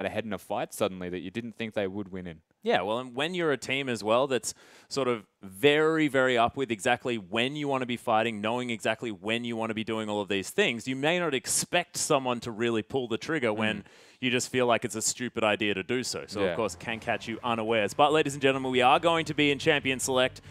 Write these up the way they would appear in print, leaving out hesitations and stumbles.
ahead in a fight suddenly that you didn't think they would win in. Yeah, well, and when you're a team as well that's sort of very, very up with exactly when you want to be fighting, knowing exactly when you want to be doing all of these things, you may not expect someone to really pull the trigger when you just feel like it's a stupid idea to do so. So, of course, it can catch you unawares. But, ladies and gentlemen, we are going to be in Champion Select.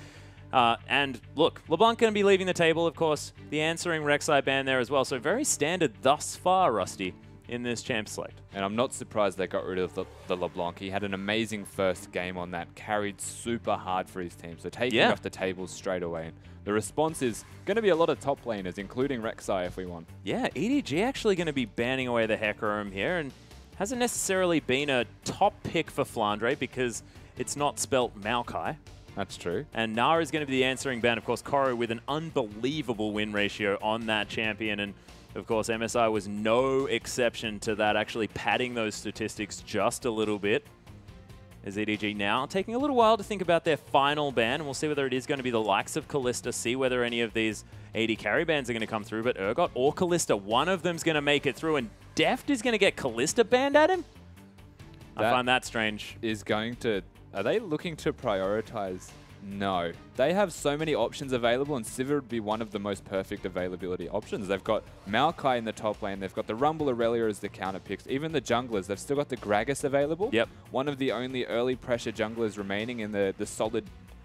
And look, LeBlanc going to be leaving the table, of course. The answering Rek'Sai ban there as well. So very standard thus far, Rusty, in this Champ Select. And I'm not surprised they got rid of the LeBlanc. He had an amazing first game on that, carried super hard for his team. So taking off the tables straight away. And the response is going to be a lot of top laners, including Rek'Sai if we want. Yeah, EDG actually going to be banning away the Hecarim here. And hasn't necessarily been a top pick for Flandre because it's not spelt Maokai. That's true. And Nara is going to be the answering ban. Of course, Koro with an unbelievable win ratio on that champion. And of course, MSI was no exception to that, actually padding those statistics just a little bit. As EDG now taking a little while to think about their final ban, and we'll see whether it is going to be the likes of Kalista, see whether any of these AD carry bans are going to come through, but Urgot or Kalista, one of them's going to make it through, and Deft is going to get Kalista banned at him? I find that strange. Is going to... Are they looking to prioritize? No. They have so many options available, and Sivir would be one of the most perfect availability options. They've got Maokai in the top lane. They've got the Rumble Aurelia as the counter picks. Even the junglers, they've still got the Gragas available. Yep. One of the only early pressure junglers remaining in the solid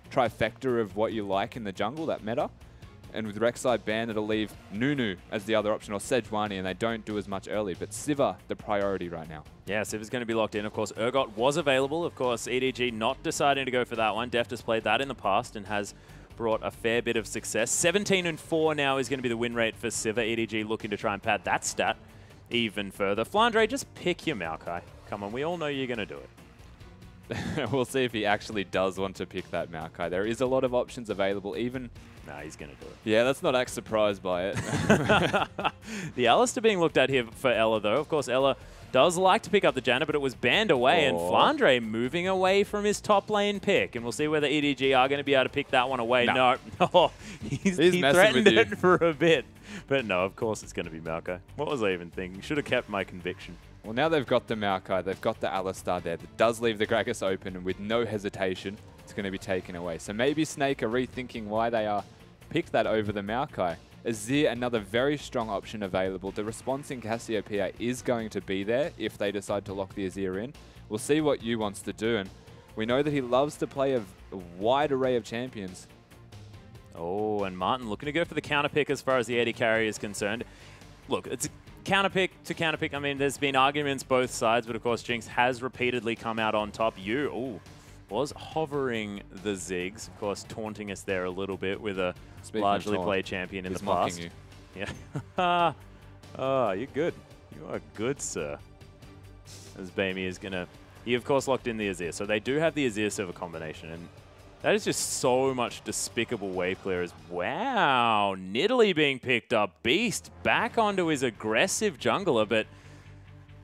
trifecta of what you like in the jungle, that meta. And with Rek'Sai banned, it'll leave Nunu as the other option, or Sejuani, and they don't do as much early. But Sivir, the priority right now. Yeah, Sivir's going to be locked in. Of course, Urgot was available. Of course, EDG not deciding to go for that one. Deft has played that in the past and has brought a fair bit of success. 17-4 now is going to be the win rate for Sivir. EDG looking to try and pad that stat even further. Flandre, just pick your Maokai. Come on, we all know you're going to do it. We'll see if he actually does want to pick that Maokai. There is a lot of options available, even... Nah, he's going to do it. Yeah, let's not act surprised by it. The Alistair being looked at here for Ella, though. Of course, Ella does like to pick up the Janna, but it was banned away, and Flandre moving away from his top lane pick. And we'll see whether EDG are going to be able to pick that one away. No. Oh, he threatened it for a bit. But no, of course it's going to be Maokai. What was I even thinking? Should have kept my conviction. Well, now they've got the Maokai, they've got the Alistar there. That does leave the Gragas open, and with no hesitation, it's going to be taken away. So maybe Snake are rethinking why they are picked that over the Maokai. Azir, another very strong option available. The response in Cassiopeia is going to be there if they decide to lock the Azir in. We'll see what Yu wants to do, and we know that he loves to play a wide array of champions. Oh, and Martin looking to go for the counter pick as far as the AD carry is concerned. Look, it's counter pick to counter pick. I mean, there's been arguments both sides, but of course Jinx has repeatedly come out on top. Yu was hovering the Ziggs, of course taunting us there a little bit with a largely played champion in the past. You. Yeah. Oh, you're good. You are good, sir. As Bamey is going to... He, of course, locked in the Azir. So they do have the Azir server combination, and that is just so much despicable wave clearers. Wow, Nidalee being picked up. Beast back onto his aggressive jungler, but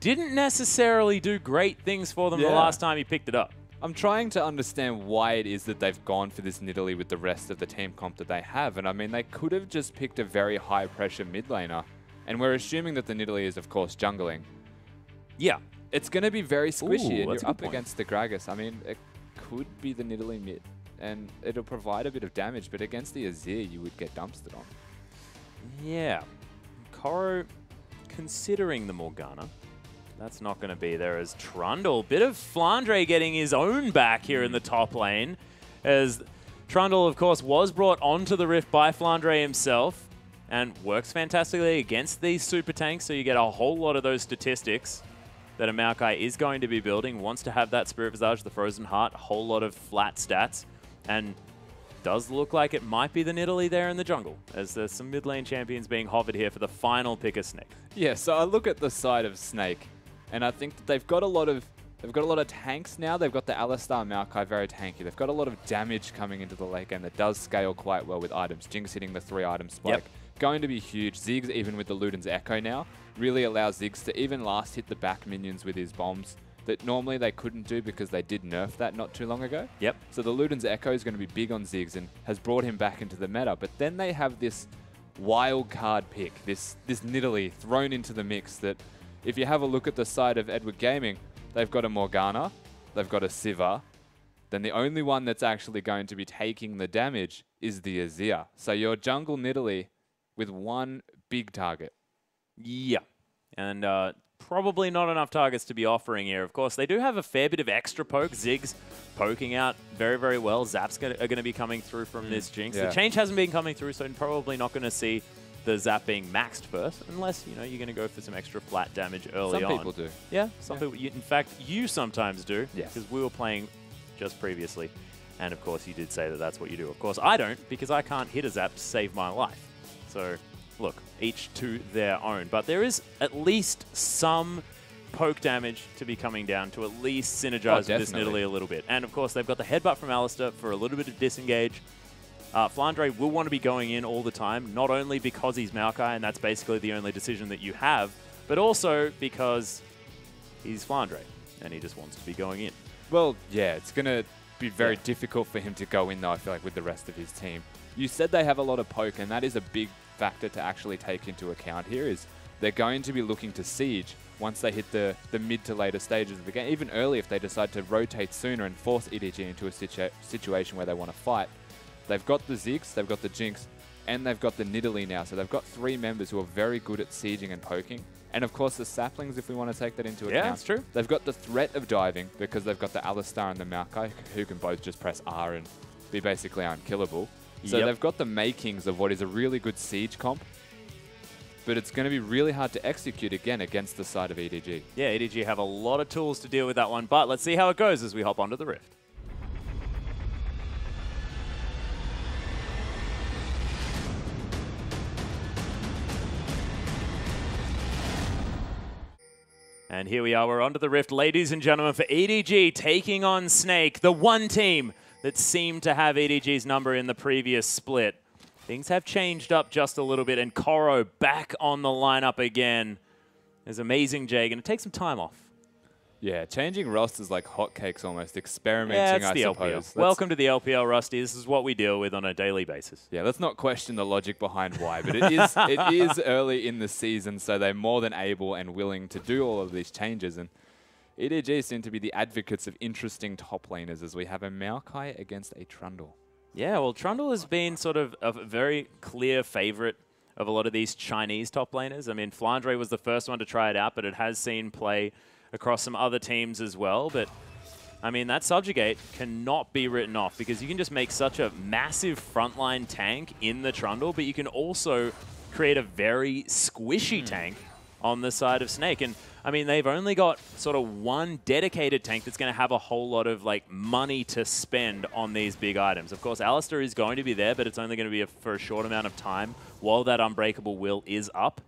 didn't necessarily do great things for them the last time he picked it up. I'm trying to understand why it is that they've gone for this Nidalee with the rest of the team comp that they have. And I mean, they could have just picked a very high pressure mid laner. And we're assuming that the Nidalee is, of course, jungling. Yeah. It's going to be very squishy, and you're up against the Gragas. I mean, it could be the Nidalee mid, and it'll provide a bit of damage, but against the Azir, you would get dumpstered on. Yeah. Koro considering the Morgana. That's not going to be there as Trundle. Bit of Flandre getting his own back here in the top lane, as Trundle, of course, was brought onto the Rift by Flandre himself and works fantastically against these super tanks, so you get a whole lot of those statistics that a Maokai is going to be building. Wants to have that Spirit Visage, the Frozen Heart, a whole lot of flat stats, and does look like it might be the Nidalee there in the jungle, as there's some mid lane champions being hovered here for the final pick of Snake. Yeah, so I look at the side of Snake, and I think that they've got a lot of tanks now. They've got the Alistar Maokai, very tanky. They've got a lot of damage coming into the late game that does scale quite well with items. Jinx hitting the 3-item spike. Going to be huge. Ziggs, even with the Luden's Echo now, really allows Ziggs to even last hit the back minions with his bombs that normally they couldn't do because they did nerf that not too long ago. Yep. So the Luden's Echo is going to be big on Ziggs and has brought him back into the meta. But then they have this wild card pick, this Nidalee thrown into the mix that, if you have a look at the side of Edward Gaming, they've got a Morgana, they've got a Sivir, then the only one that's actually going to be taking the damage is the Azir. So your jungle Nidalee with one big target. Yeah. And probably not enough targets to be offering here. Of course, they do have a fair bit of extra poke. Ziggs poking out very, very well. Zaps are going to be coming through from this Jinx. Yeah. The change hasn't been coming through, so probably not going to see the Zap being maxed first, unless, you know, you're going to go for some extra flat damage early on. Some people do. Yeah, some people. In fact, you sometimes do. Yes. Because we were playing just previously. And, of course, you did say that that's what you do. Of course, I don't, because I can't hit a Zap to save my life. So, look, each to their own. But there is at least some poke damage to be coming down to at least synergize with this Nidalee a little bit. And, of course, they've got the headbutt from Alistar for a little bit of disengage. Flandre will want to be going in all the time, not only because he's Maokai, and that's basically the only decision that you have, but also because he's Flandre, and he just wants to be going in. Well, yeah, it's going to be very difficult for him to go in, though, I feel like, with the rest of his team. You said they have a lot of poke, and that is a big factor to actually take into account here, is they're going to be looking to siege once they hit the mid to later stages of the game, even early if they decide to rotate sooner and force EDG into a situation where they want to fight. They've got the Ziggs, they've got the Jinx, and they've got the Nidalee now. So they've got 3 members who are very good at sieging and poking. And of course the saplings, if we want to take that into account. Yeah, that's true. They've got the threat of diving because they've got the Alistar and the Maokai who can both just press R and be basically unkillable. So they've got the makings of what is a really good siege comp. But it's going to be really hard to execute again against the side of EDG. Yeah, EDG have a lot of tools to deal with that one. But let's see how it goes as we hop onto the Rift. And here we are, we're onto the Rift, ladies and gentlemen, for EDG taking on Snake, the one team that seemed to have EDG's number in the previous split. Things have changed up just a little bit, and Koro back on the lineup again. There's Amazing Jay, going to take some time off. Yeah, changing rosters like hotcakes almost, experimenting, I suppose. LPL. Welcome to the LPL, Rusty. This is what we deal with on a daily basis. Yeah, let's not question the logic behind why, but it is early in the season, so they're more than able and willing to do all of these changes. And EDG seem to be the advocates of interesting top laners as we have a Maokai against a Trundle. Yeah, well, Trundle has been sort of a very clear favorite of a lot of these Chinese top laners. I mean, Flandre was the first one to try it out, but it has seen play across some other teams as well. But, I mean, that Subjugate cannot be written off because you can just make such a massive frontline tank in the Trundle, but you can also create a very squishy tank on the side of Snake. And, I mean, they've only got sort of one dedicated tank that's going to have a whole lot of, like, money to spend on these big items. Of course, Alistar is going to be there, but it's only going to be for a short amount of time while that Unbreakable Will is up.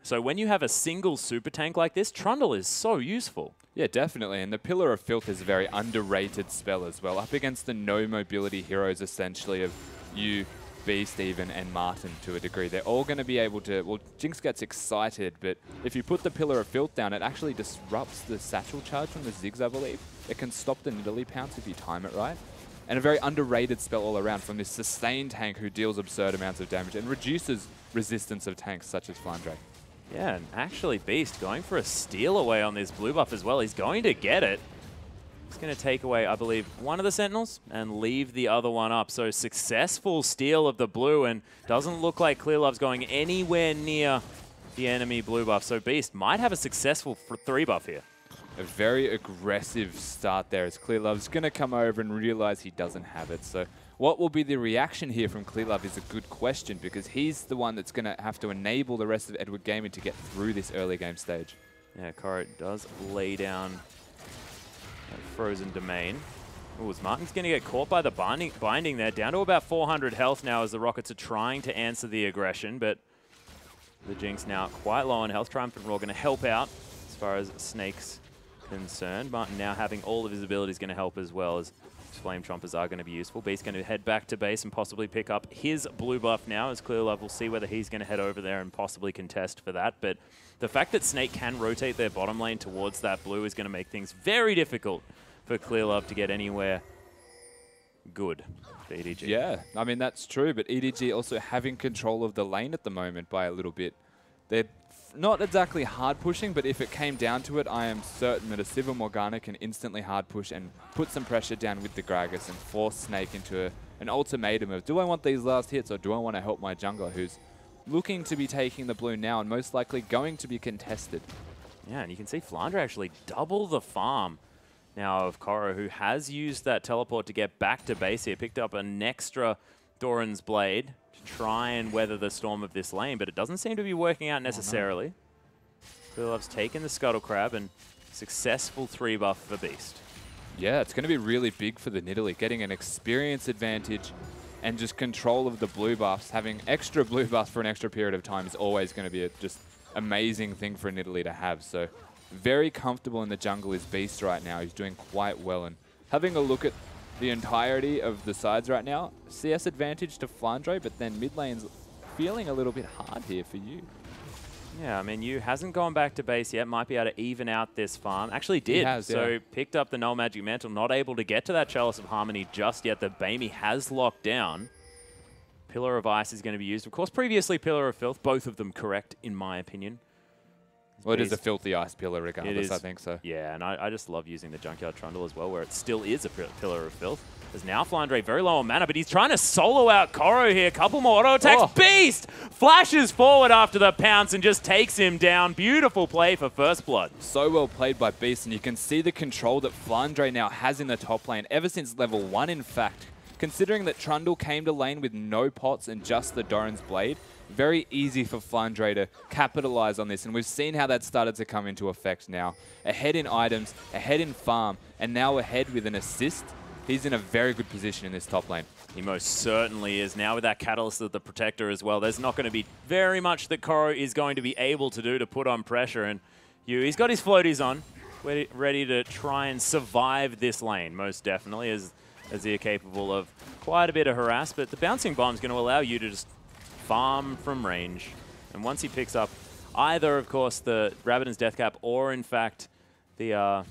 So when you have a single super tank like this, Trundle is so useful. Yeah, definitely. And the Pillar of Filth is a very underrated spell as well, up against the no mobility heroes essentially of you, Beast even, and Martin to a degree. They're all going to be able to... Well, Jinx gets excited, but if you put the Pillar of Filth down, it actually disrupts the satchel charge from the Ziggs, I believe. It can stop the Nidalee pounce if you time it right. And a very underrated spell all around from this sustained tank who deals absurd amounts of damage and reduces resistance of tanks such as Flandre. Yeah, and actually Beast going for a steal away on this blue buff as well. He's going to get it. He's going to take away, I believe, one of the Sentinels and leave the other one up. So successful steal of the blue, and doesn't look like Clearlove's going anywhere near the enemy blue buff. So Beast might have a successful 3 buff here. A very aggressive start there as Clearlove's going to come over and realize he doesn't have it. So what will be the reaction here from Clearlove is a good question because he's the one that's going to have to enable the rest of Edward Gaming to get through this early game stage. Yeah, Koro does lay down that frozen domain. Ooh, Martin's going to get caught by the binding there. Down to about 400 health now as the Rockets are trying to answer the aggression, but the Jinx now quite low on health. Triumphant Roar going to help out as far as Snake's concerned. Martin now having all of his abilities going to help as well as Flame Chompers are going to be useful. Beast going to head back to base and possibly pick up his blue buff now as Clearlove will see whether he's going to head over there and possibly contest for that. But the fact that Snake can rotate their bottom lane towards that blue is going to make things very difficult for Clearlove to get anywhere good for EDG. Yeah, I mean, that's true, but EDG also having control of the lane at the moment by a little bit. They're not exactly hard pushing, but if it came down to it, I am certain that a Sivir Morgana can instantly hard push and put some pressure down with the Gragas and force Snake into an ultimatum of, do I want these last hits or do I want to help my jungler who's looking to be taking the blue now and most likely going to be contested. Yeah, and you can see Flandre actually double the farm now of Koro, who has used that teleport to get back to base here. Picked up an extra Doran's Blade to try and weather the storm of this lane, but it doesn't seem to be working out necessarily. Clearlove's taken the Scuttle Crab and successful 3 buff for Beast. Yeah, it's going to be really big for the Nidalee, getting an experience advantage and just control of the blue buffs. Having extra blue buffs for an extra period of time is always going to be a just amazing thing for Nidalee to have. So very comfortable in the jungle is Beast right now. He's doing quite well. And having a look at the entirety of the sides right now, CS advantage to Flandre, but then mid lane's feeling a little bit hard here for you. Yeah, I mean, Yu hasn't gone back to base yet. Might be able to even out this farm. Actually did. He has, so yeah. Picked up the Null Magic Mantle. Not able to get to that Chalice of Harmony just yet. The Bamey has locked down. Pillar of Ice is going to be used. Of course, previously Pillar of Filth. Both of them correct, in my opinion. Well, it is a filthy ice pillar regardless, I think so. Yeah, and I just love using the Junkyard Trundle as well, where it still is a Pillar of Filth. There's now Flandre very low on mana, but he's trying to solo out Koro here. Couple more auto attacks. Oh. Beast flashes forward after the pounce and just takes him down. Beautiful play for First Blood. So well played by Beast, and you can see the control that Flandre now has in the top lane, ever since level 1, in fact. Considering that Trundle came to lane with no pots and just the Doran's Blade, very easy for Flandre to capitalize on this, and we've seen how that started to come into effect now. Ahead in items, ahead in farm, and now ahead with an assist. He's in a very good position in this top lane. He most certainly is. Now with that Catalyst of the Protector as well, there's not going to be very much that Koro is going to be able to do to put on pressure. And he's got his floaties on, ready to try and survive this lane, most definitely, as they're capable of quite a bit of harass. But the Bouncing Bomb is going to allow you to just farm from range. And once he picks up either, of course, the Rabbidan's Deathcap or, in fact, the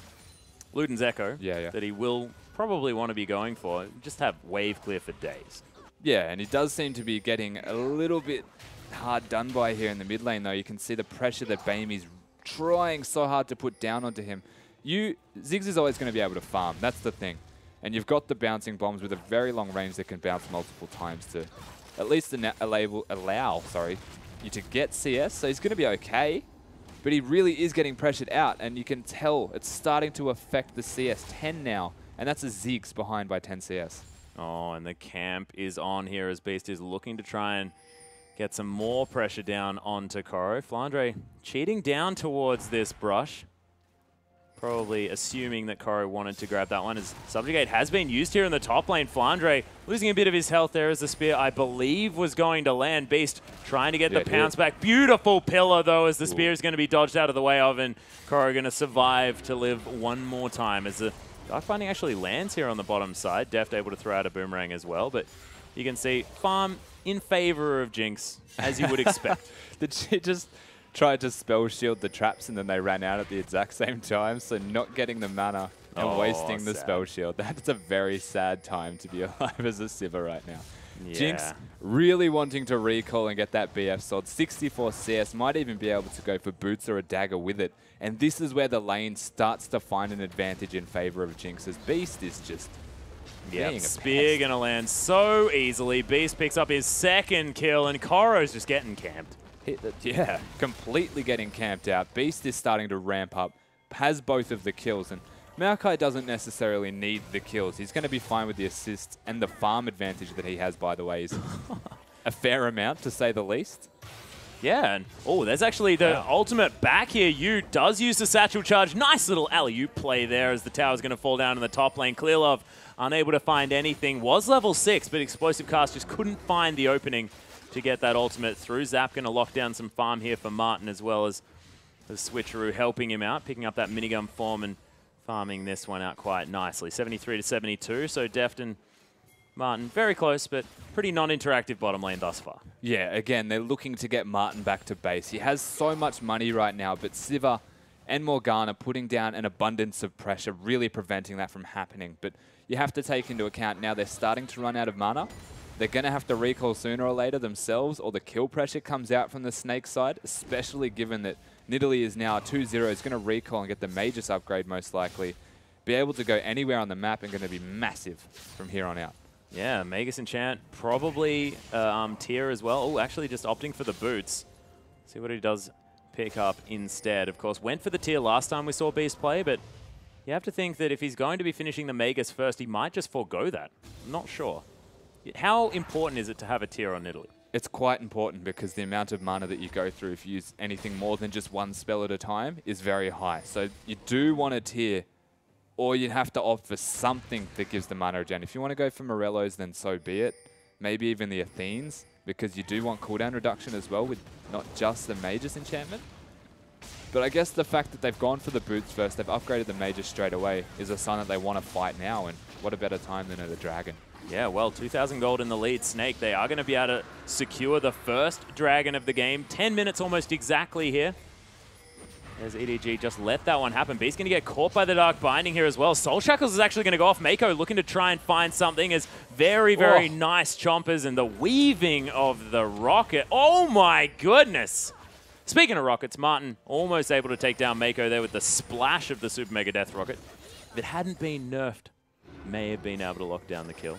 Luden's Echo, that he will probably want to be going for, just have wave clear for days. Yeah, and he does seem to be getting a little bit hard done by here in the mid lane, though. You can see the pressure that Bamey's trying so hard to put down onto him. Ziggs is always going to be able to farm. That's the thing. And you've got the bouncing bombs with a very long range that can bounce multiple times to at least allow you to get CS. So he's going to be okay. But he really is getting pressured out, and you can tell it's starting to affect the CS 10 now. And that's a Ziggs behind by 10 CS. Oh, and the camp is on here as Beast is looking to try and get some more pressure down onto Koro. Flandre cheating down towards this brush. Probably assuming that Koro wanted to grab that one, as Subjugate has been used here in the top lane. Flandre losing a bit of his health there as the spear, I believe, was going to land. Beast trying to get the pounce back. Beautiful pillar, though, as the spear is going to be dodged out of the way of, and Koro going to survive to live one more time as the Dark Binding actually lands here on the bottom side. Deft able to throw out a boomerang as well, but you can see farm in favor of Jinx, as you would expect. Did she just tried to spell shield the traps and then they ran out at the exact same time, so not getting the mana and wasting the spell shield. That's a very sad time to be alive as a Sivir right now. Yeah. Jinx really wanting to recall and get that BF sword. 64 CS, might even be able to go for boots or a dagger with it. And this is where the lane starts to find an advantage in favor of Jinx, as Beast is just spear going to land so easily. Beast picks up his second kill, and Koro's just getting camped. Yeah, completely getting camped out. Beast is starting to ramp up, has both of the kills, and Maokai doesn't necessarily need the kills. He's going to be fine with the assists, and the farm advantage that he has, by the way, is a fair amount, to say the least. Yeah, and there's actually the ultimate back here. Yu does use the satchel charge. Nice little alley-oop play there as the tower's going to fall down in the top lane. Clearlove unable to find anything. Was level 6, but Explosive Cast just couldn't find the opening to get that ultimate through. Zap going to lock down some farm here for Martin, as well as the switcheroo helping him out, picking up that minigun form and farming this one out quite nicely. 73 to 72, so Deft and Martin very close, but pretty non-interactive bottom lane thus far. Yeah, again, they're looking to get Martin back to base. He has so much money right now, but Sivir and Morgana putting down an abundance of pressure, really preventing that from happening. But you have to take into account now they're starting to run out of mana. they're going to have to recall sooner or later themselves, or the kill pressure comes out from the Snake side, especially given that Nidalee is now 2-0. It's going to recall and get the Magus upgrade most likely. Be able to go anywhere on the map and going to be massive from here on out. Yeah, Magus Enchant, probably tier as well. Oh, actually just opting for the boots. See what he does pick up instead. Of course, went for the tier last time we saw Beast play, but you have to think that if he's going to be finishing the Magus first, he might just forego that. I'm not sure. How important is it to have a tier on Nidalee? It's quite important because the amount of mana that you go through if you use anything more than just one spell at a time is very high. So you do want a tier, or you'd have to opt for something that gives the mana regen. If you want to go for Morellos, then so be it. Maybe even the Athenes, because you do want cooldown reduction as well with not just the Magus enchantment. But I guess the fact that they've gone for the boots first, they've upgraded the Magus straight away, is a sign that they want to fight now, and what a better time than at a Dragon. Yeah, well, 2,000 gold in the lead. Snake, they are going to be able to secure the first Dragon of the game. 10 minutes almost exactly here. As EDG just let that one happen. Beast's going to get caught by the Dark Binding here as well. Soul Shackles is actually going to go off. Mako looking to try and find something as very, very nice chompers and the weaving of the rocket. Oh my goodness. Speaking of rockets, Martin almost able to take down Mako there with the splash of the Super Mega Death Rocket. If it hadn't been nerfed, may have been able to lock down the kill.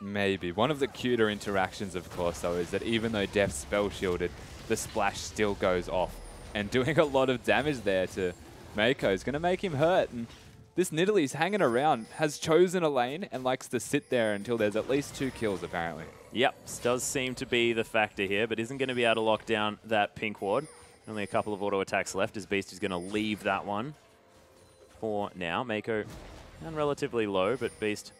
Maybe. One of the cuter interactions, of course, though, is that even though Death's spell shielded, the splash still goes off. And doing a lot of damage there to Mako is going to make him hurt. And this Nidalee's hanging around, has chosen a lane, and likes to sit there until there's at least 2 kills, apparently. Yep, does seem to be the factor here, but isn't going to be able to lock down that pink ward. Only a couple of auto attacks left as Beast is going to leave that one for now. Mako down relatively low, but Beast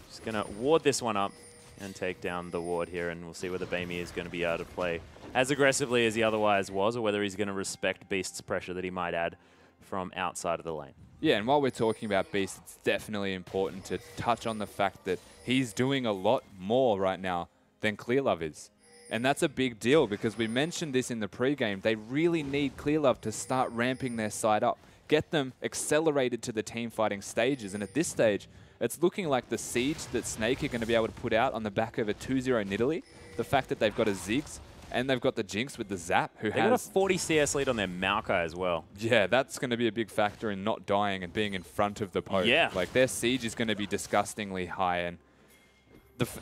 just going to ward this one up and take down the ward here, and we'll see whether Bamey is going to be able to play as aggressively as he otherwise was, or whether he's going to respect Beast's pressure that he might add from outside of the lane. Yeah, and while we're talking about Beast, it's definitely important to touch on the fact that he's doing a lot more right now than Clearlove is. And that's a big deal because we mentioned this in the pregame. They really need Clearlove to start ramping their side up, get them accelerated to the team fighting stages. And at this stage, it's looking like the siege that Snake are going to be able to put out on the back of a 2-0 Nidalee, the fact that they've got a Ziggs, and they've got the Jinx with the Zap, who They've got a 40 CS lead on their Maokai as well. Yeah, that's going to be a big factor in not dying and being in front of the poke. Yeah. Like, their siege is going to be disgustingly high, and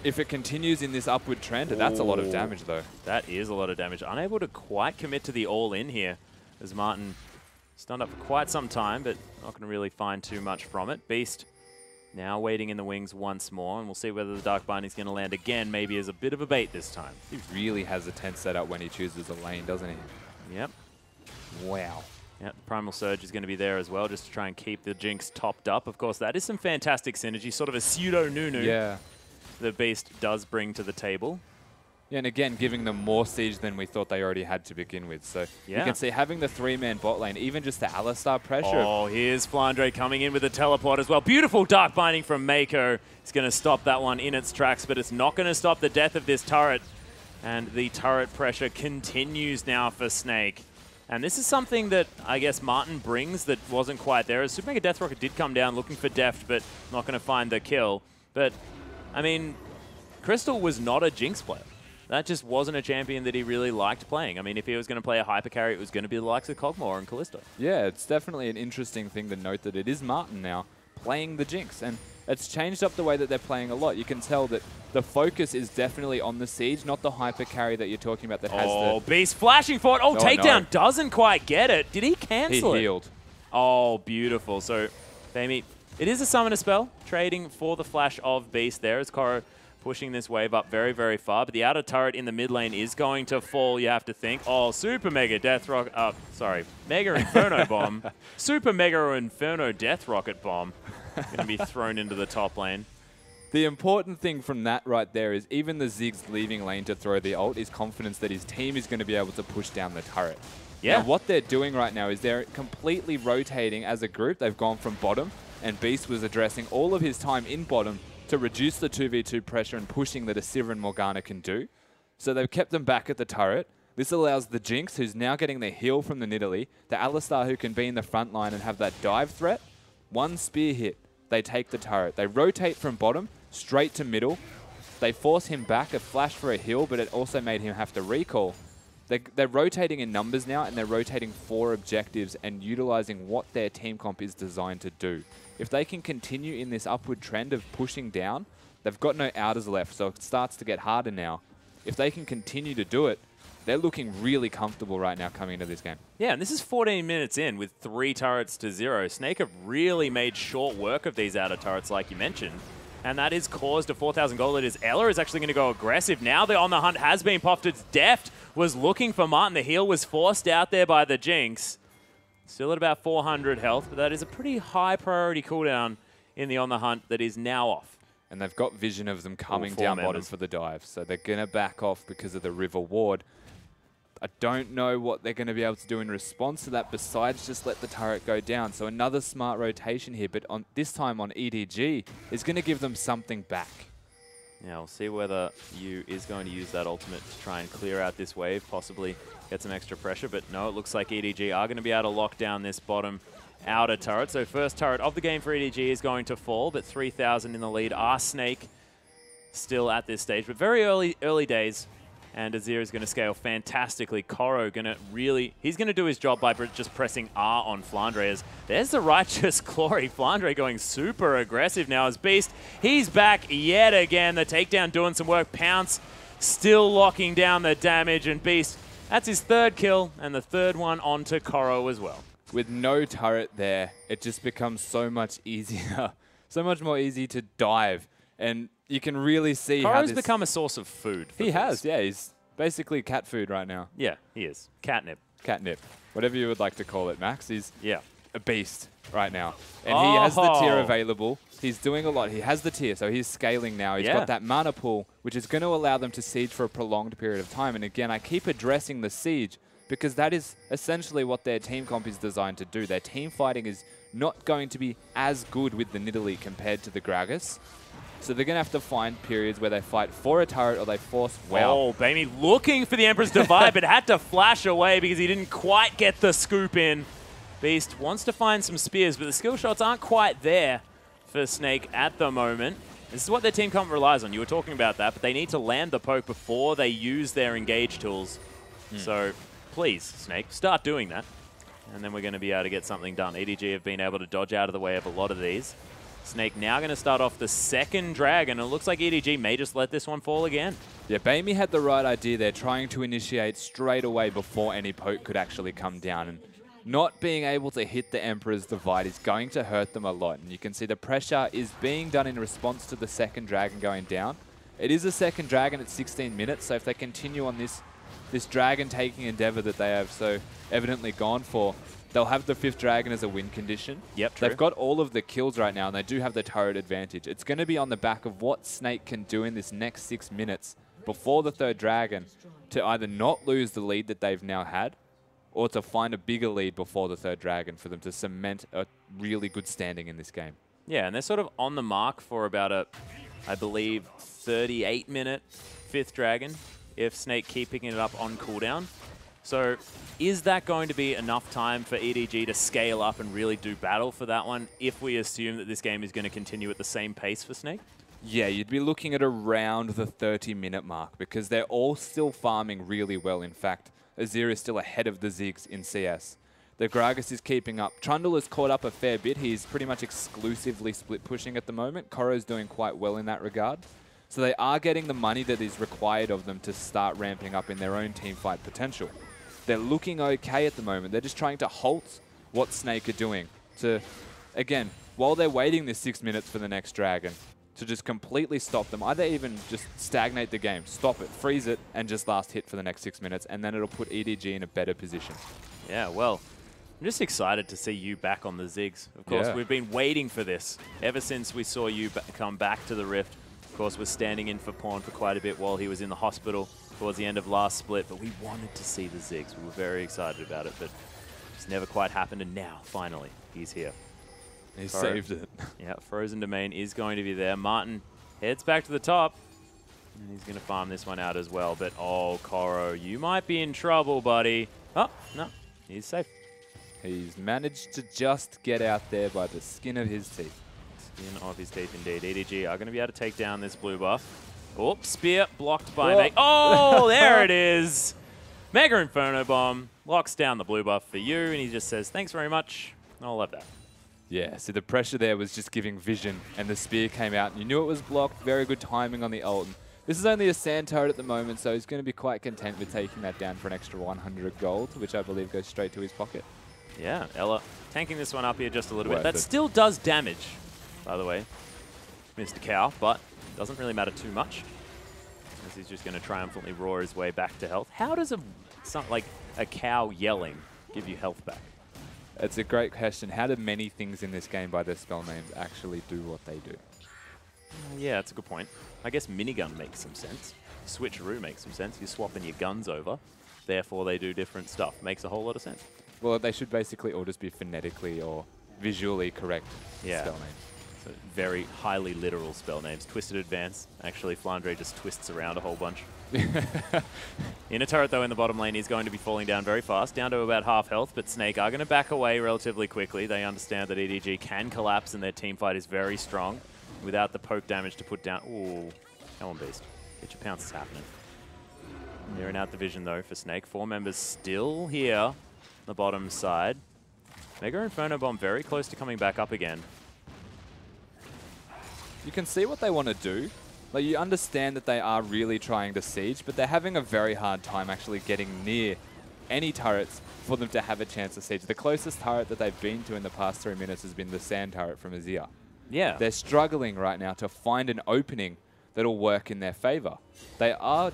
if it continues in this upward trend, that's a lot of damage, though. That is a lot of damage. Unable to quite commit to the all-in here, as Martin stunned up for quite some time, but not going to really find too much from it. Beast now waiting in the wings once more, and we'll see whether the Dark Binding is going to land again, maybe as a bit of a bait this time. He really has a tense setup when he chooses a lane, doesn't he? Yep. Wow. Yep, Primal Surge is going to be there as well, just to try and keep the Jinx topped up. Of course, that is some fantastic synergy, sort of a pseudo-Nunu. Yeah. The Beast does bring to the table. Yeah, and again, giving them more siege than we thought they already had to begin with. So you can see having the 3-man bot lane, even just the Alistar pressure. Oh, here's Flandre coming in with a teleport as well. Beautiful Dark Binding from Mako. It's going to stop that one in its tracks, but it's not going to stop the death of this turret. And the turret pressure continues now for Snake. And this is something that I guess Martin brings that wasn't quite there. As Super Mega Death Rocket did come down looking for deft, but not going to find the kill. But, I mean, Crystal was not a Jinx player. That just wasn't a champion that he really liked playing. I mean, if he was going to play a hyper carry, it was going to be the likes of Kog'Maw and Kallisto. Yeah, it's definitely an interesting thing to note that it is Martin now playing the Jinx. And it's changed up the way that they're playing a lot. You can tell that the focus is definitely on the siege, not the hyper carry that you're talking about that has the... Oh, Beast flashing for it. Oh, takedown no. Doesn't quite get it. Did he cancel it? He healed. Oh, beautiful. So, Bamey, it is a summoner spell, trading for the flash of Beast there as Koro pushing this wave up very, very far. But the outer turret in the mid lane is going to fall, you have to think. Oh, Super Mega Death Rocket... sorry, Mega Inferno Bomb. Super Mega Inferno Death Rocket Bomb. Going to be thrown into the top lane. The important thing from that right there is even the Ziggs leaving lane to throw the ult is confidence that his team is going to be able to push down the turret. Yeah. Now, what they're doing right now is they're completely rotating as a group. They've gone from bottom, and Beast was addressing all of his time in bottom to reduce the 2v2 pressure and pushing that a Sivir and Morgana can do. So they've kept them back at the turret. This allows the Jinx, who's now getting the heal from the Nidalee, the Alistar, who can be in the front line and have that dive threat. One spear hit, they take the turret. They rotate from bottom straight to middle. They force him back, a flash for a heal, but it also made him have to recall. They're rotating in numbers now, and they're rotating 4 objectives and utilizing what their team comp is designed to do. If they can continue in this upward trend of pushing down, they've got no outers left, so it starts to get harder now. If they can continue to do it, they're looking really comfortable right now coming into this game. Yeah, and this is 14 minutes in with 3 turrets to 0. Snake have really made short work of these outer turrets, like you mentioned. And that is caused a 4,000 gold leaders. Ella is actually going to go aggressive. Now the On The Hunt has been popped. It's Deft was looking for Martin. The heal was forced out there by the Jinx. Still at about 400 health, but that is a pretty high priority cooldown in the On The Hunt that is now off. And they've got vision of them coming down bottom for the dive. So they're going to back off because of the River Ward. I don't know what they're going to be able to do in response to that besides just let the turret go down. So another smart rotation here, but on this time on EDG is going to give them something back. Yeah, we'll see whether Yu is going to use that ultimate to try and clear out this wave, possibly get some extra pressure. But no, it looks like EDG are going to be able to lock down this bottom outer turret. So first turret of the game for EDG is going to fall, but 3,000 in the lead are Snake still at this stage. But very early days. And Azir is going to scale fantastically. Koro going to really... He's going to do his job by just pressing R on Flandre. There's the Righteous Glory. Flandre going super aggressive now as Beast. He's back yet again. The takedown doing some work. Pounce still locking down the damage. And Beast, that's his 3rd kill. And the 3rd one onto Koro as well. With no turret there, it just becomes so much easier. So much more easy to dive. And you can really see how Koro's become a source of food. He has, yeah. He's basically cat food right now. Yeah, he is. Catnip. Catnip. Whatever you would like to call it, Max. He's a beast right now. And he has the tier available. He's doing a lot. He has the tier, so he's scaling now. He's got that mana pool, which is going to allow them to siege for a prolonged period of time. And again, I keep addressing the siege because that is essentially what their team comp is designed to do. Their team fighting is not going to be as good with the Nidalee compared to the Gragas. So they're going to have to find periods where they fight for a turret or they force... Wow. Oh, baby, looking for the Emperor's Divide, but had to flash away because he didn't quite get the scoop in. Beast wants to find some spears, but the skill shots aren't quite there for Snake at the moment. This is what their team comp relies on. You were talking about that, but they need to land the poke before they use their engage tools. So please, Snake, start doing that. And then we're going to be able to get something done. EDG have been able to dodge out of the way of a lot of these. Snake now going to start off the 2nd dragon. It looks like EDG may just let this one fall again. Yeah, Bamey had the right idea there, trying to initiate straight away before any poke could actually come down. And not being able to hit the Emperor's Divide is going to hurt them a lot. And you can see the pressure is being done in response to the 2nd dragon going down. It is a 2nd dragon at 16 minutes, so if they continue on this dragon-taking endeavor that they have so evidently gone for, they'll have the 5th dragon as a win condition. Yep, true. They've got all of the kills right now, and they do have the turret advantage. It's going to be on the back of what Snake can do in this next 6 minutes before the 3rd dragon to either not lose the lead that they've now had or to find a bigger lead before the 3rd dragon for them to cement a really good standing in this game. Yeah, and they're sort of on the mark for about a, I believe, 38-minute 5th dragon if Snake keep picking it up on cooldown. So is that going to be enough time for EDG to scale up and really do battle for that one if we assume that this game is going to continue at the same pace for Snake? Yeah, you'd be looking at around the 30-minute mark because they're all still farming really well. In fact, Azir is still ahead of the Ziggs in CS. The Gragas is keeping up. Trundle has caught up a fair bit. He's pretty much exclusively split pushing at the moment. Koro's doing quite well in that regard. So they are getting the money that is required of them to start ramping up in their own team fight potential. They're looking okay at the moment. They're just trying to halt what Snake are doing to, again, while they're waiting this 6 minutes for the next dragon, to just completely stop them. Either even just stagnate the game, stop it, freeze it, and just last hit for the next 6 minutes, and then it'll put EDG in a better position. Yeah, well, I'm just excited to see you back on the Ziggs. Of course, we've been waiting for this ever since we saw you come back to the Rift. Of course, we're standing in for Pawn for quite a bit while he was in the hospital towards the end of last split, but we wanted to see the Ziggs. We were very excited about it, but it's never quite happened, and now, finally, he's here. He saved it. Yeah, Frozen Domain is going to be there. Martin heads back to the top, and he's going to farm this one out as well, but oh, Koro, you might be in trouble, buddy. Oh, no, he's safe. He's managed to just get out there by the skin of his teeth. Skin of his teeth, indeed. EDG are going to be able to take down this blue buff. Oh, spear blocked by Mega. Oh, there it is. Mega Inferno Bomb locks down the blue buff for you, and he just says, thanks very much. I'll love that. Yeah, so the pressure there was just giving vision, and the spear came out, and you knew it was blocked. Very good timing on the ult. This is only a sand turret at the moment, so he's going to be quite content with taking that down for an extra 100 gold, which I believe goes straight to his pocket. Yeah, Ella tanking this one up here just a little bit. Worth That it. still does damage, by the way, Mr. Cow, but doesn't really matter too much, as he's just going to triumphantly roar his way back to health. How does like a cow yelling give you health back? It's a great question. How do many things in this game by their spell names actually do what they do? Yeah, that's a good point. I guess minigun makes some sense. Switcheroo makes some sense. You're swapping your guns over. Therefore, they do different stuff. Makes a whole lot of sense. Well, they should basically all just be phonetically or visually correct spell names. So very highly literal spell names. Twisted Advance. Actually, Flandre just twists around a whole bunch. Inner turret, though, in the bottom lane is going to be falling down very fast, down to about half health, but Snake are going to back away relatively quickly. They understand that EDG can collapse and their team fight is very strong without the poke damage to put down. Ooh, come on, Beast. Get your pounces happening. Nearing out the vision, though, for Snake. 4 members still here on the bottom side. Mega Inferno Bomb very close to coming back up again. You can see what they want to do. Like, you understand that they are really trying to siege, but they're having a very hard time actually getting near any turrets for them to have a chance to siege. The closest turret that they've been to in the past 3 minutes has been the sand turret from Azir. Yeah. They're struggling right now to find an opening that'll work in their favor. They are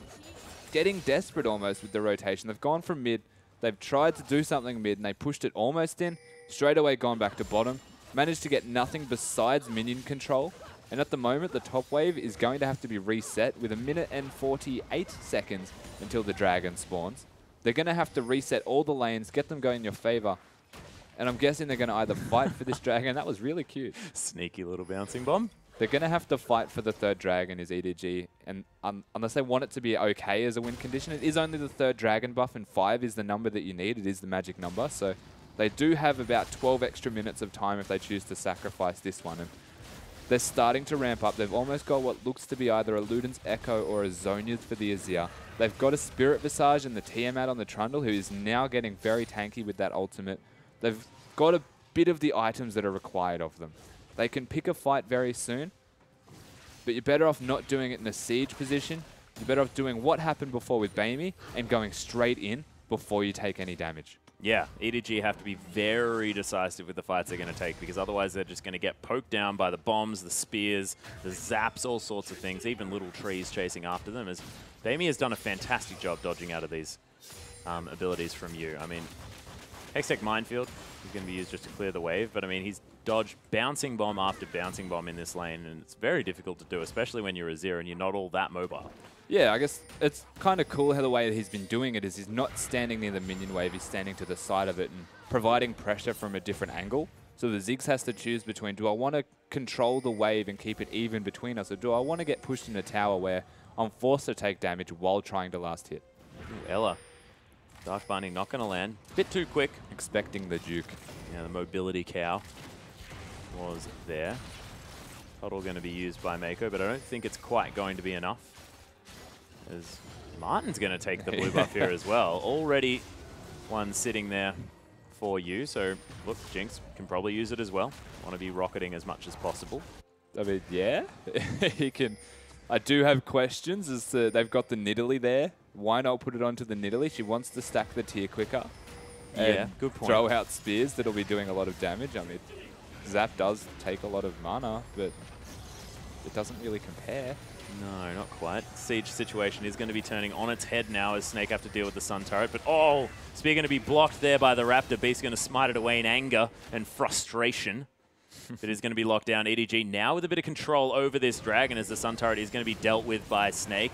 getting desperate almost with the rotation. They've gone from mid, they've tried to do something mid, and they pushed it almost in, straight away gone back to bottom, managed to get nothing besides minion control. And at the moment, the top wave is going to have to be reset with 1 minute and 48 seconds until the dragon spawns. They're going to have to reset all the lanes, get them going in your favor. And I'm guessing they're going to either fight for this dragon. That was really cute. Sneaky little bouncing bomb. They're going to have to fight for the 3rd dragon as EDG. And unless they want it to be okay as a win condition, it is only the 3rd dragon buff, and 5 is the number that you need. It is the magic number. So they do have about 12 extra minutes of time if they choose to sacrifice this one. And they're starting to ramp up. They've almost got what looks to be either a Luden's Echo or a Zhonya's for the Azir. They've got a Spirit Visage and the Tiamat on the Trundle, who is now getting very tanky with that ultimate. They've got a bit of the items that are required of them. They can pick a fight very soon, but you're better off not doing it in a siege position. You're better off doing what happened before with Baimi and going straight in before you take any damage. Yeah, EDG have to be very decisive with the fights they're going to take, because otherwise they're just going to get poked down by the bombs, the spears, the zaps, all sorts of things, even little trees chasing after them. As Baimi has done a fantastic job dodging out of these abilities from you. I mean, Hextech Minefield is going to be used just to clear the wave, but I mean, he's dodged bouncing bomb after bouncing bomb in this lane, and it's very difficult to do, especially when you're Azir and you're not all that mobile. Yeah, I guess it's kind of cool how the way that he's been doing it is he's not standing near the minion wave, he's standing to the side of it and providing pressure from a different angle. So the Ziggs has to choose between, do I want to control the wave and keep it even between us, or do I want to get pushed in a tower where I'm forced to take damage while trying to last hit? Ooh, Ella. Dark Binding not going to land. Bit too quick. Expecting the Duke. Yeah, the mobility cow was there. Puddle going to be used by Mako, but I don't think it's quite going to be enough, as Martin's going to take the blue buff here as well. Already one sitting there for you, so look, Jinx can probably use it as well. Want to be rocketing as much as possible. I mean, yeah, he can. I do have questions as to, they've got the Nidalee there. Why not put it onto the Nidalee? She wants to stack the tier quicker. Yeah, good point. Throw out spears that'll be doing a lot of damage. I mean, Zap does take a lot of mana, but it doesn't really compare. No, not quite. Siege situation is going to be turning on its head now as Snake have to deal with the Sun Turret. But, oh, Spear going to be blocked there by the Raptor. Beast going to smite it away in anger and frustration. It is going to be locked down. EDG now with a bit of control over this Dragon, as the Sun Turret is going to be dealt with by Snake.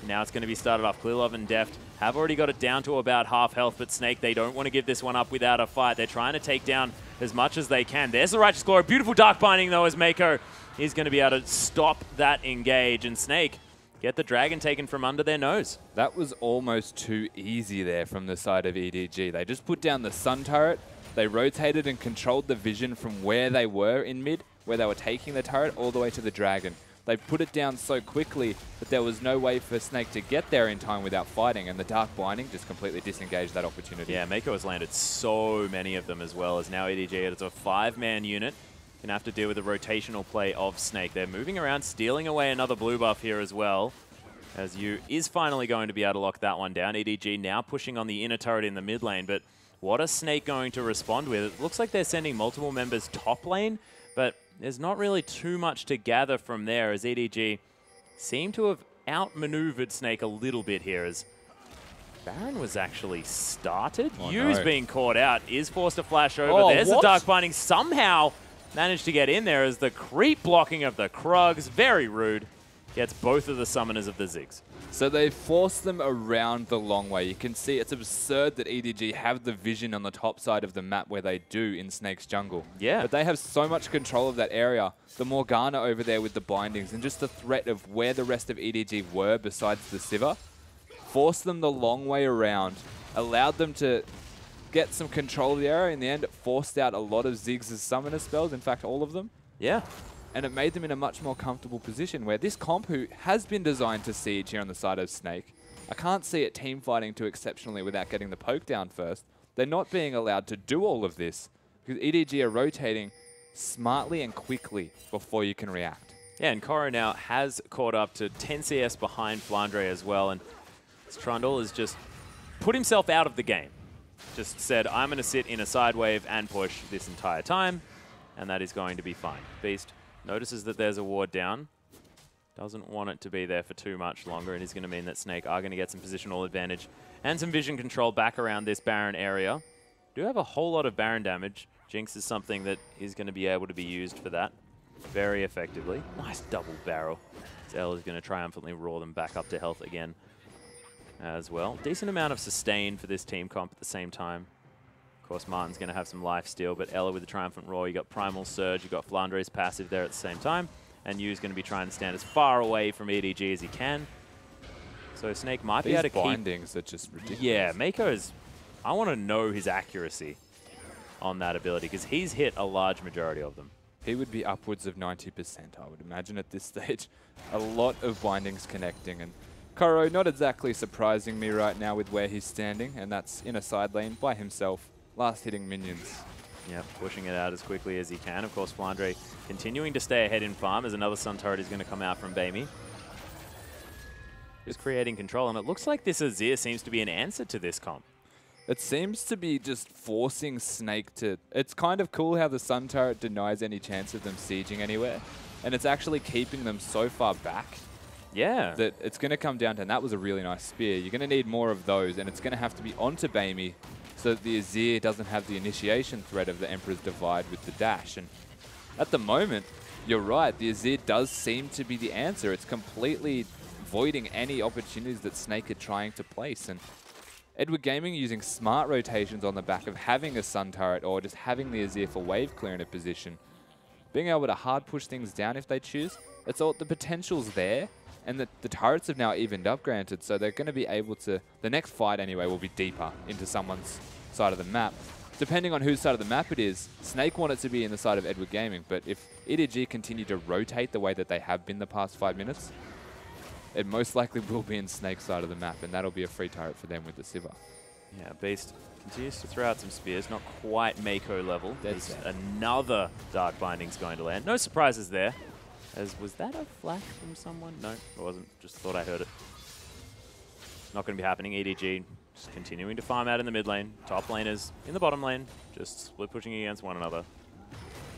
Now it's going to be started off. Clearlove and Deft have already got it down to about half health, but Snake, they don't want to give this one up without a fight. They're trying to take down as much as they can. There's the Righteous Glory. Beautiful Dark Binding, though, as Mako is going to be able to stop that engage. And Snake get the Dragon taken from under their nose. That was almost too easy there from the side of EDG. They just put down the Sun Turret. They rotated and controlled the vision from where they were in mid, where they were taking the turret, all the way to the Dragon. They put it down so quickly that there was no way for Snake to get there in time without fighting, and the Dark Binding just completely disengaged that opportunity. Yeah, Mako has landed so many of them as well, as now EDG is a 5-man unit. Gonna have to deal with the rotational play of Snake. They're moving around, stealing away another blue buff here as well, as Yu is finally going to be able to lock that one down. EDG now pushing on the inner turret in the mid lane, but what are Snake going to respond with? It looks like they're sending multiple members top lane, but there's not really too much to gather from there, as EDG seem to have outmaneuvered Snake a little bit here, as Baron was actually started. Oh, Yu's no. being caught out, is forced to flash over. Oh, There's what? the Dark Binding, somehow managed to get in there, as the creep blocking of the Krugs, very rude, gets both of the summoners of the Ziggs. So they forced them around the long way. You can see it's absurd that EDG have the vision on the top side of the map where they do in Snake's jungle. Yeah. But they have so much control of that area. The Morgana over there with the bindings and just the threat of where the rest of EDG were besides the Sivir forced them the long way around, allowed them to get some control of the area. In the end, it forced out a lot of Ziggs' summoner spells, in fact, all of them. Yeah. And it made them in a much more comfortable position where this comp, who has been designed to siege here on the side of Snake, I can't see it team fighting too exceptionally without getting the poke down first. They're not being allowed to do all of this because EDG are rotating smartly and quickly before you can react. Yeah, and Koro now has caught up to 10 CS behind Flandre as well, and Trundle has just put himself out of the game. Just said, I'm going to sit in a side wave and push this entire time, and that is going to be fine. Beast notices that there's a ward down. Doesn't want it to be there for too much longer, and is going to mean that Snake are going to get some positional advantage and some vision control back around this Baron area. Do have a whole lot of Baron damage. Jinx is something that is going to be able to be used for that very effectively. Nice double barrel. Zell is going to triumphantly roar them back up to health again as well. Decent amount of sustain for this team comp at the same time. Of course, Martin's going to have some life steal, but Ella with the Triumphant Roar, you got Primal Surge, you got Flandre's passive there at the same time, and Yu's going to be trying to stand as far away from EDG as he can. So Snake might be able to keep... These bindings are just ridiculous. Yeah, Mako's... I want to know his accuracy on that ability, because he's hit a large majority of them. He would be upwards of 90%, I would imagine, at this stage. A lot of bindings connecting, and Koro not exactly surprising me right now with where he's standing, and that's in a side lane by himself. Last hitting minions. Yeah, pushing it out as quickly as he can. Of course, Flandre continuing to stay ahead in farm as another Sun Turret is going to come out from Baimi. Just creating control, and it looks like this Azir seems to be an answer to this comp. It seems to be just forcing Snake to... It's kind of cool how the Sun Turret denies any chance of them sieging anywhere, and it's actually keeping them so far back. Yeah. That it's going to come down to, and that was a really nice spear. You're going to need more of those, and it's going to have to be onto Baimi so that the Azir doesn't have the initiation threat of the Emperor's Divide with the dash. And at the moment, you're right, the Azir does seem to be the answer. It's completely voiding any opportunities that Snake are trying to place. And Edward Gaming using smart rotations on the back of having a Sun Turret or just having the Azir for wave clear in a position. Being able to hard push things down if they choose. It's all, the potential's there. And the turrets have now evened up, granted, so they're going to be able to... The next fight, anyway, will be deeper into someone's side of the map. Depending on whose side of the map it is, Snake want it to be in the side of Edward Gaming, but if EDG continue to rotate the way that they have been the past 5 minutes, it most likely will be in Snake's side of the map, and that'll be a free turret for them with the Sivir. Yeah, Beast continues to throw out some spears, not quite Mako level. There's another Dark Binding's going to land. No surprises there. Was that a flash from someone? No, it wasn't. Just thought I heard it. Not going to be happening. EDG just continuing to farm out in the mid lane. Top laners in the bottom lane, just split pushing against one another.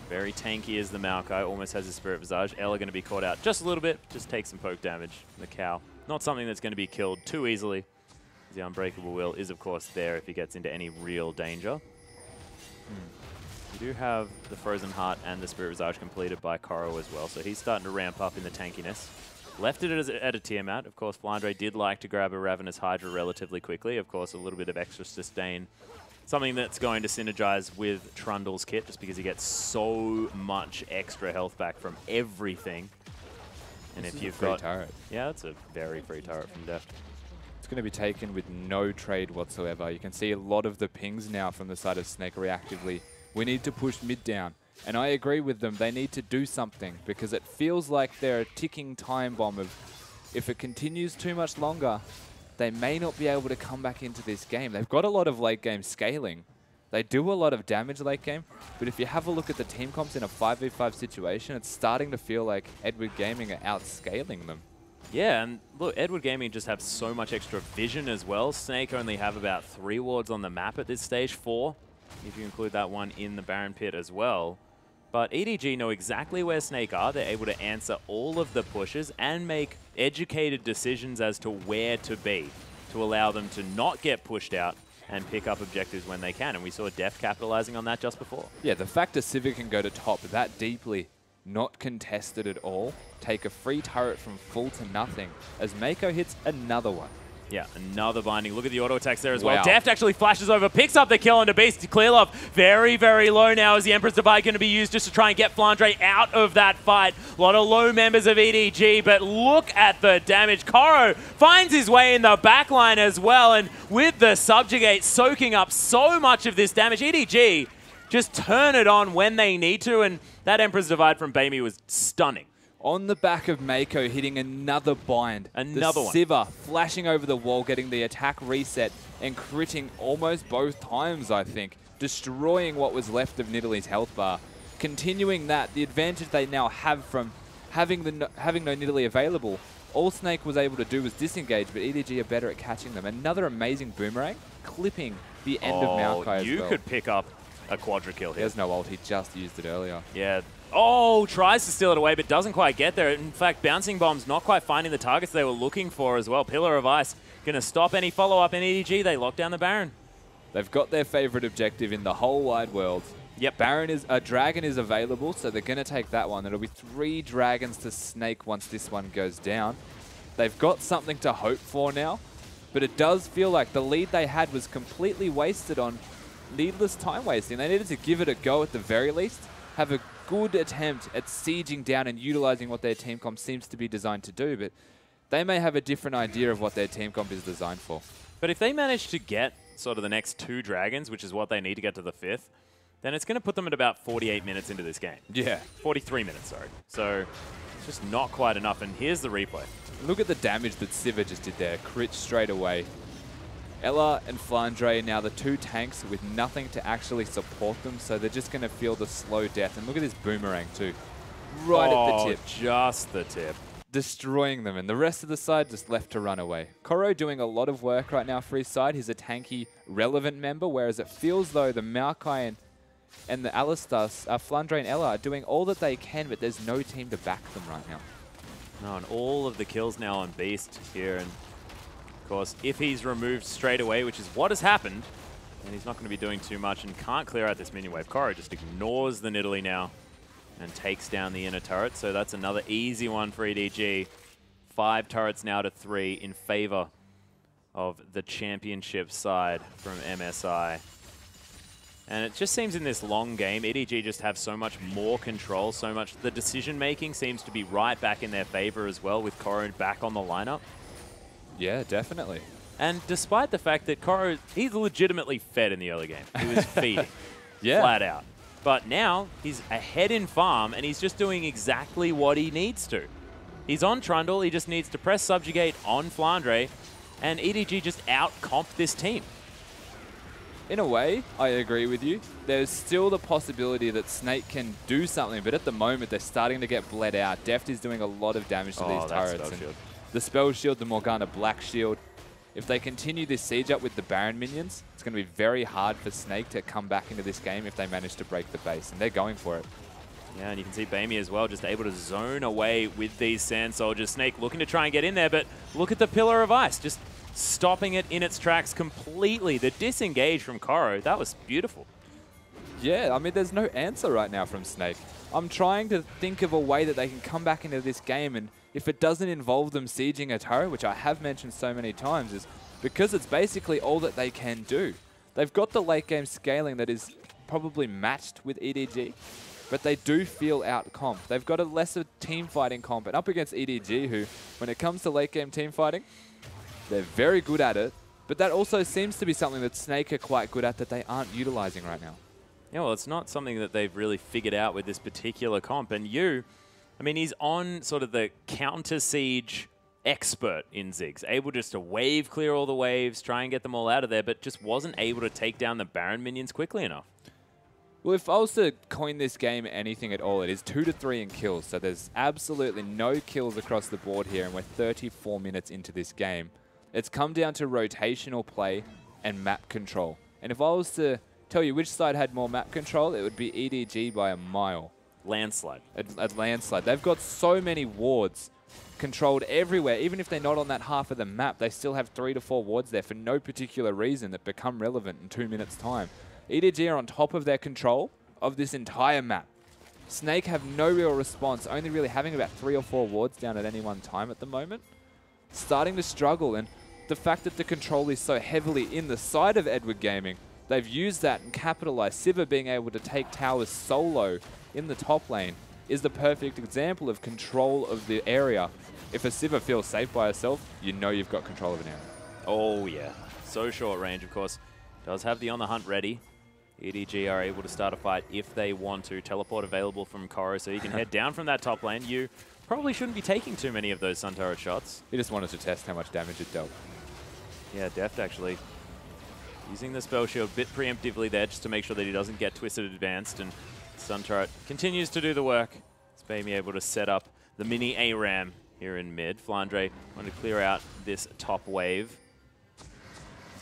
Very tanky is the Maokai. Almost has his Spirit Visage. Ella going to be caught out just a little bit. Just take some poke damage. The cow. Not something that's going to be killed too easily. The Unbreakable Will is, of course, there if he gets into any real danger. You do have the Frozen Heart and the Spirit Visage completed by Koro as well, so he's starting to ramp up in the tankiness. Left it at a Tiamat. Of course, Flandre did like to grab a Ravenous Hydra relatively quickly. Of course, a little bit of extra sustain. Something that's going to synergize with Trundle's kit, just because he gets so much extra health back from everything. And if you've got... turret. Yeah, that's a very free turret from Deft. It's going to be taken with no trade whatsoever. You can see a lot of the pings now from the side of Snake reactively. We need to push mid down. And I agree with them. They need to do something because it feels like they're a ticking time bomb of if it continues too much longer, they may not be able to come back into this game. They've got a lot of late game scaling. They do a lot of damage late game, but if you have a look at the team comps in a 5v5 situation, it's starting to feel like Edward Gaming are outscaling them. Yeah, and look, Edward Gaming just have so much extra vision as well. Snake only have about 3 wards on the map at this stage, 4, if you include that one in the Baron Pit as well. But EDG know exactly where Snake are. They're able to answer all of the pushes and make educated decisions as to where to be to allow them to not get pushed out and pick up objectives when they can. And we saw Deft capitalizing on that just before. Yeah, the fact that Civic can go to top that deeply, not contested at all, take a free turret from full to nothing, as Mako hits another one. Yeah, another binding. Look at the auto attacks there as Wow. well. Deft actually flashes over, picks up the kill onto Beast. Clearlove very, very low now as the Emperor's Divide going to be used just to try and get Flandre out of that fight. A lot of low members of EDG, but look at the damage. Koro finds his way in the backline as well, and with the Subjugate soaking up so much of this damage, EDG just turn it on when they need to, and that Emperor's Divide from Bamey was stunning. On the back of Mako hitting another bind. Another one. Siva flashing over the wall, getting the attack reset and critting almost both times, I think. Destroying what was left of Nidalee's health bar. Continuing that, the advantage they now have from having no Nidalee available. All Snake was able to do was disengage, but EDG are better at catching them. Another amazing boomerang, clipping the end of Maokai as well. You could pick up a quadra kill here. There's no ult, he just used it earlier. Yeah. Oh, tries to steal it away, but doesn't quite get there. In fact, Bouncing Bomb's not quite finding the targets they were looking for as well. Pillar of Ice going to stop any follow-up in EDG. They lock down the Baron. They've got their favorite objective in the whole wide world. Yep. A dragon is available, so they're going to take that one. It'll be 3 dragons to Snake once this one goes down. They've got something to hope for now, but it does feel like the lead they had was completely wasted on needless time wasting. They needed to give it a go at the very least, have a good attempt at sieging down and utilizing what their team comp seems to be designed to do, but they may have a different idea of what their team comp is designed for. But if they manage to get sort of the next 2 dragons, which is what they need to get to the 5th, then it's going to put them at about 48 minutes into this game. Yeah. 43 minutes, sorry. So it's just not quite enough, and here's the replay. Look at the damage that Siva just did there. Crit straight away. Ella and Flandre now the 2 tanks with nothing to actually support them, so they're just going to feel the slow death. And look at this boomerang too. Right at the tip. Just the tip. Destroying them, and the rest of the side just left to run away. Koro doing a lot of work right now for his side. He's a tanky, relevant member, whereas it feels though the Maokai and the Alistar, Flandre and Ella are doing all that they can, but there's no team to back them right now. No, and all of the kills now on Beast here, and of course, if he's removed straight away, which is what has happened, then he's not going to be doing too much and can't clear out this minion wave. Koro just ignores the Nidalee now and takes down the inner turret. So that's another easy one for EDG. 5 turrets now to 3 in favor of the championship side from MSI. And it just seems in this long game, EDG just have so much more control, so much. The decision-making seems to be right back in their favor as well, with Koro back on the lineup. Yeah, definitely. And despite the fact that Koro, he's legitimately fed in the early game. He was feeding, Yeah. flat out. But now he's ahead in farm, and he's just doing exactly what he needs to. He's on Trundle, he just needs to press Subjugate on Flandre, and EDG just out-comp this team. In a way, I agree with you. There's still the possibility that Snake can do something, but at the moment they're starting to get bled out. Deft is doing a lot of damage to these turrets. The Spell Shield, the Morgana Black Shield. If they continue this siege up with the Baron minions, it's going to be very hard for Snake to come back into this game if they manage to break the base, and they're going for it. Yeah, and you can see Bamey as well, just able to zone away with these Sand Soldiers. Snake looking to try and get in there, but look at the Pillar of Ice, just stopping it in its tracks completely. The disengage from Koro, that was beautiful. Yeah, I mean, there's no answer right now from Snake. I'm trying to think of a way that they can come back into this game, and if it doesn't involve them sieging a turret, which I have mentioned so many times, is because it's basically all that they can do. They've got the late game scaling that is probably matched with EDG, but they do feel out-comp. They've got a lesser team fighting comp, and up against EDG, who, when it comes to late game team fighting, they're very good at it, but that also seems to be something that Snake are quite good at that they aren't utilizing right now. Yeah, well, it's not something that they've really figured out with this particular comp. And I mean, he's on sort of the counter-siege expert in Ziggs, able just to wave clear all the waves, try and get them all out of there, but just wasn't able to take down the Baron minions quickly enough. Well, if I was to coin this game anything at all, it is 2 to 3 in kills. So there's absolutely no kills across the board here, and we're 34 minutes into this game. It's come down to rotational play and map control. And if I was to tell you which side had more map control, it would be EDG by a mile. Landslide. A landslide. They've got so many wards controlled everywhere. Even if they're not on that half of the map, they still have 3 to 4 wards there for no particular reason that become relevant in 2 minutes' time. EDG are on top of their control of this entire map. Snake have no real response, only really having about 3 or 4 wards down at any one time at the moment. Starting to struggle, and the fact that the control is so heavily in the side of Edward Gaming, they've used that and capitalized. Sivir being able to take towers solo in the top lane is the perfect example of control of the area. If a Sivir feels safe by herself, you know you've got control of an area. Oh, yeah. So short range, of course. Does have the On the Hunt ready. EDG are able to start a fight if they want to. Teleport available from Koro, so you can head down from that top lane. You probably shouldn't be taking too many of those Sun Turret shots. He just wanted to test how much damage it dealt. Yeah, Deft actually using the spell shield a bit preemptively there just to make sure that he doesn't get twisted advanced, and Sun Turret continues to do the work. It's Bamey able to set up the mini ARAM here in mid. Flandre wanted to clear out this top wave.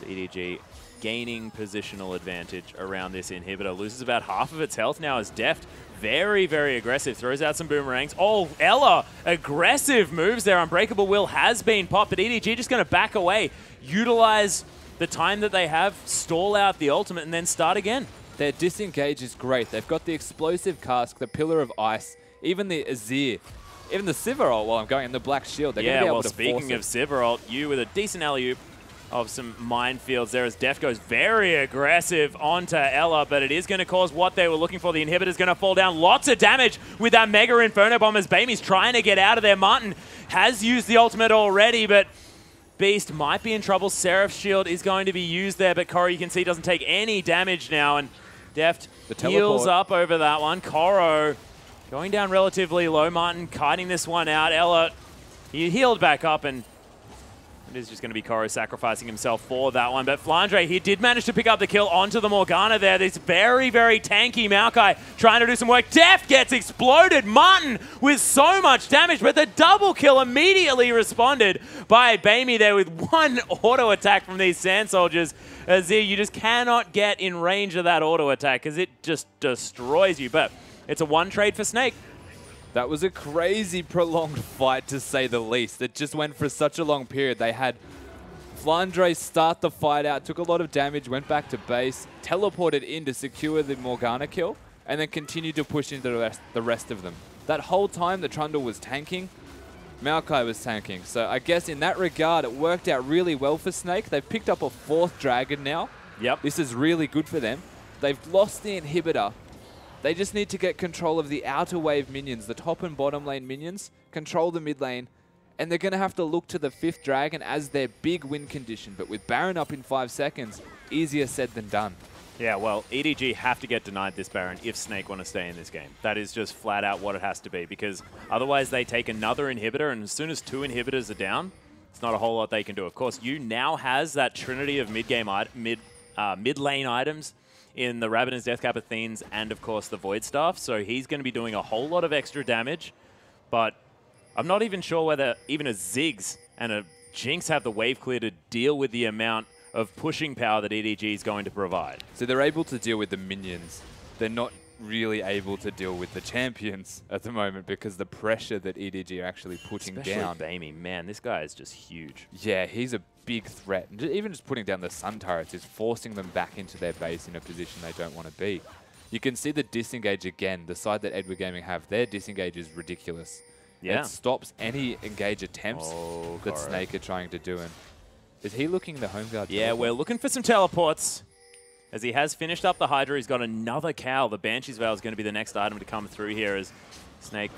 So EDG gaining positional advantage around this inhibitor. Loses about half of its health now as Deft very, very aggressive. Throws out some boomerangs. Oh, Ella, aggressive moves there. Unbreakable Will has been popped, but EDG just going to back away, utilize the time that they have, stall out the ultimate, and then start again. Their disengage is great. They've got the explosive cask, the Pillar of Ice, even the Azir, even the Sivir ult while I'm going in the Black Shield. They're going to be able to speaking of Sivir ult, you with a decent alley-oop of some minefields there as Deft goes very aggressive onto Ella, but it is going to cause what they were looking for. The inhibitor's going to fall down. Lots of damage with that Mega Inferno Bomb as Bamey's trying to get out of there. Martin has used the ultimate already, but Beast might be in trouble. Seraph's shield is going to be used there, but Koro, you can see, doesn't take any damage now, and Deft heals up over that one. Koro going down relatively low. Martin kiting this one out. Ella, he healed back up, and it is just going to be Koro sacrificing himself for that one. But Flandre, he did manage to pick up the kill onto the Morgana there. This very, very tanky Maokai trying to do some work. Deft gets exploded. Martin with so much damage, but the double kill immediately responded by Bamey there with one auto attack from these Sand Soldiers. Azir, you just cannot get in range of that auto attack because it just destroys you. But it's a one trade for Snake. That was a crazy prolonged fight, to say the least. It just went for such a long period. They had Flandre start the fight out, took a lot of damage, went back to base, teleported in to secure the Morgana kill, and then continued to push into the rest of them. That whole time, the Trundle was tanking, Maokai was tanking. So I guess in that regard, it worked out really well for Snake. They've picked up a 4th dragon now. Yep. This is really good for them. They've lost the inhibitor. They just need to get control of the outer wave minions, the top and bottom lane minions, control the mid lane, and they're going to have to look to the 5th dragon as their big win condition. But with Baron up in 5 seconds, easier said than done. Yeah, well, EDG have to get denied this Baron if Snake want to stay in this game. That is just flat out what it has to be, because otherwise they take another inhibitor, and as soon as 2 inhibitors are down, it's not a whole lot they can do. Of course, you now has that trinity of mid lane items in the Rabadon's Deathcap Athenes and, of course, the Void Staff. So he's going to be doing a whole lot of extra damage. But I'm not even sure whether even a Ziggs and a Jinx have the wave clear to deal with the amount of pushing power that EDG is going to provide. So they're able to deal with the minions. They're not really able to deal with the champions at the moment because the pressure that EDG are actually putting down. Especially Bamey. Man, this guy is just huge. Yeah, he's a big threat. And even just putting down the Sun Turrets is forcing them back into their base in a position they don't want to be. You can see the disengage again. The side that Edward Gaming have, their disengage is ridiculous. Yeah. It stops any engage attempts that Snake are trying to do. And is he looking the home guard? Yeah, we're looking for some teleports. As he has finished up the Hydra, he's got another cowl. The Banshee's Veil is going to be the next item to come through here as Snake,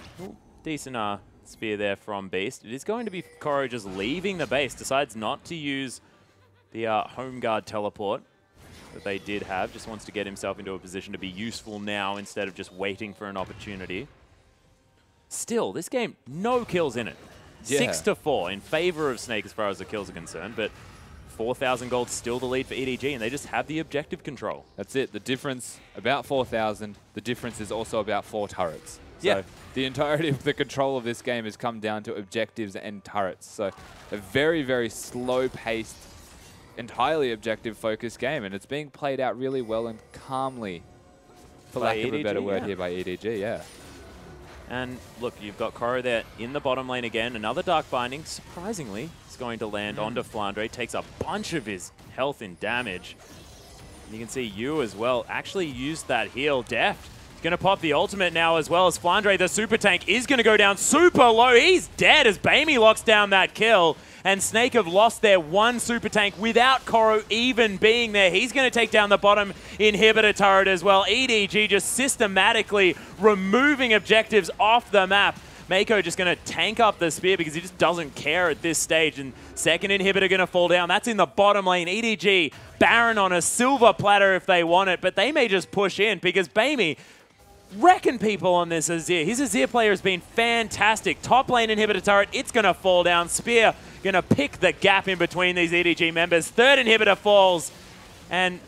decent spear there from Beast. It is going to be Koro just leaving the base, decides not to use the home guard teleport. that they did have. Just wants to get himself into a position to be useful now instead of just waiting for an opportunity. Still, this game, no kills in it. Yeah. 6-4 in favor of Snake as far as the kills are concerned, but 4,000 gold still the lead for EDG, and they just have the objective control. That's it. The difference, about 4,000. The difference is also about 4 turrets. So Yeah. the entirety of the control of this game has come down to objectives and turrets. So a very, very slow-paced, entirely objective-focused game, and it's being played out really well and calmly, for lack of a better word here, by EDG, yeah. And look, you've got Koro there in the bottom lane again. Another Dark Binding, surprisingly, is going to land onto Flandre. Takes a bunch of his health and damage. And you can see you as well actually used that heal. Deft going to pop the ultimate now as well as Flandre. The super tank is going to go down super low. He's dead as Bamey locks down that kill. And Snake have lost their one super tank without Koro even being there. He's going to take down the bottom inhibitor turret as well. EDG just systematically removing objectives off the map. Mako just going to tank up the spear because he just doesn't care at this stage. And second inhibitor going to fall down. That's in the bottom lane. EDG, Baron on a silver platter if they want it, but they may just push in because Bamey wrecking people on this Azir. His Azir player has been fantastic. Top lane inhibitor turret, it's going to fall down. Spear going to pick the gap in between these EDG members. Third inhibitor falls. And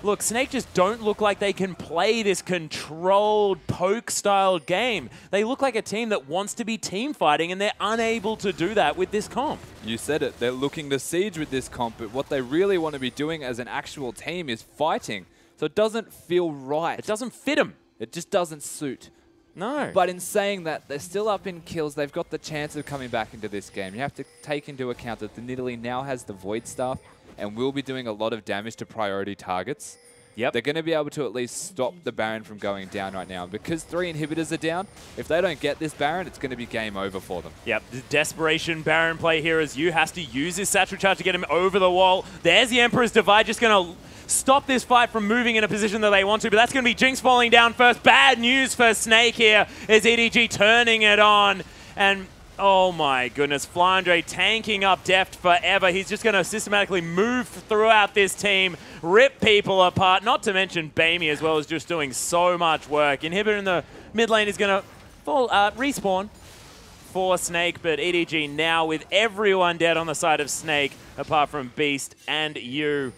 look, Snake just don't look like they can play this controlled, poke-styled game. They look like a team that wants to be team fighting, and they're unable to do that with this comp. You said it. They're looking to siege with this comp, but what they really want to be doing as an actual team is fighting. So it doesn't feel right. It doesn't fit them. It just doesn't suit. No. But in saying that, they're still up in kills. They've got the chance of coming back into this game. You have to take into account that the Nidalee now has the Void Staff and will be doing a lot of damage to priority targets. Yep. They're going to be able to at least stop the Baron from going down right now. Because 3 inhibitors are down, if they don't get this Baron, it's going to be game over for them. Yep, the desperation Baron play here as you has to use his satchel charge to get him over the wall. There's the Emperor's Divide, just going to stop this fight from moving in a position that they want to, but that's going to be Jinx falling down first. Bad news for Snake here is EDG turning it on. And oh my goodness, Flandre tanking up Deft forever. He's just going to systematically move throughout this team, rip people apart, not to mention Bamey as well is just doing so much work. Inhibitor in the mid lane is going to fall, respawn for Snake, but EDG now with everyone dead on the side of Snake, apart from Beast and you.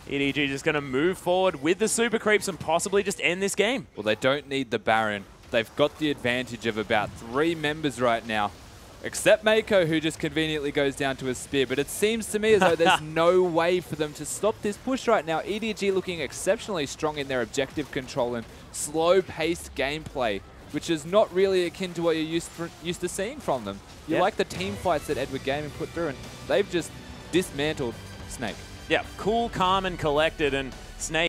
EDG just going to move forward with the super creeps and possibly just end this game. Well, they don't need the Baron. They've got the advantage of about 3 members right now, except Mako, who just conveniently goes down to a spear. But it seems to me as though there's no way for them to stop this push right now. EDG looking exceptionally strong in their objective control and slow-paced gameplay, which is not really akin to what you're used to seeing from them. You like the team fights that Edward Gaming put through, and they've just dismantled Snake. Yeah, cool, calm, and collected, and Snake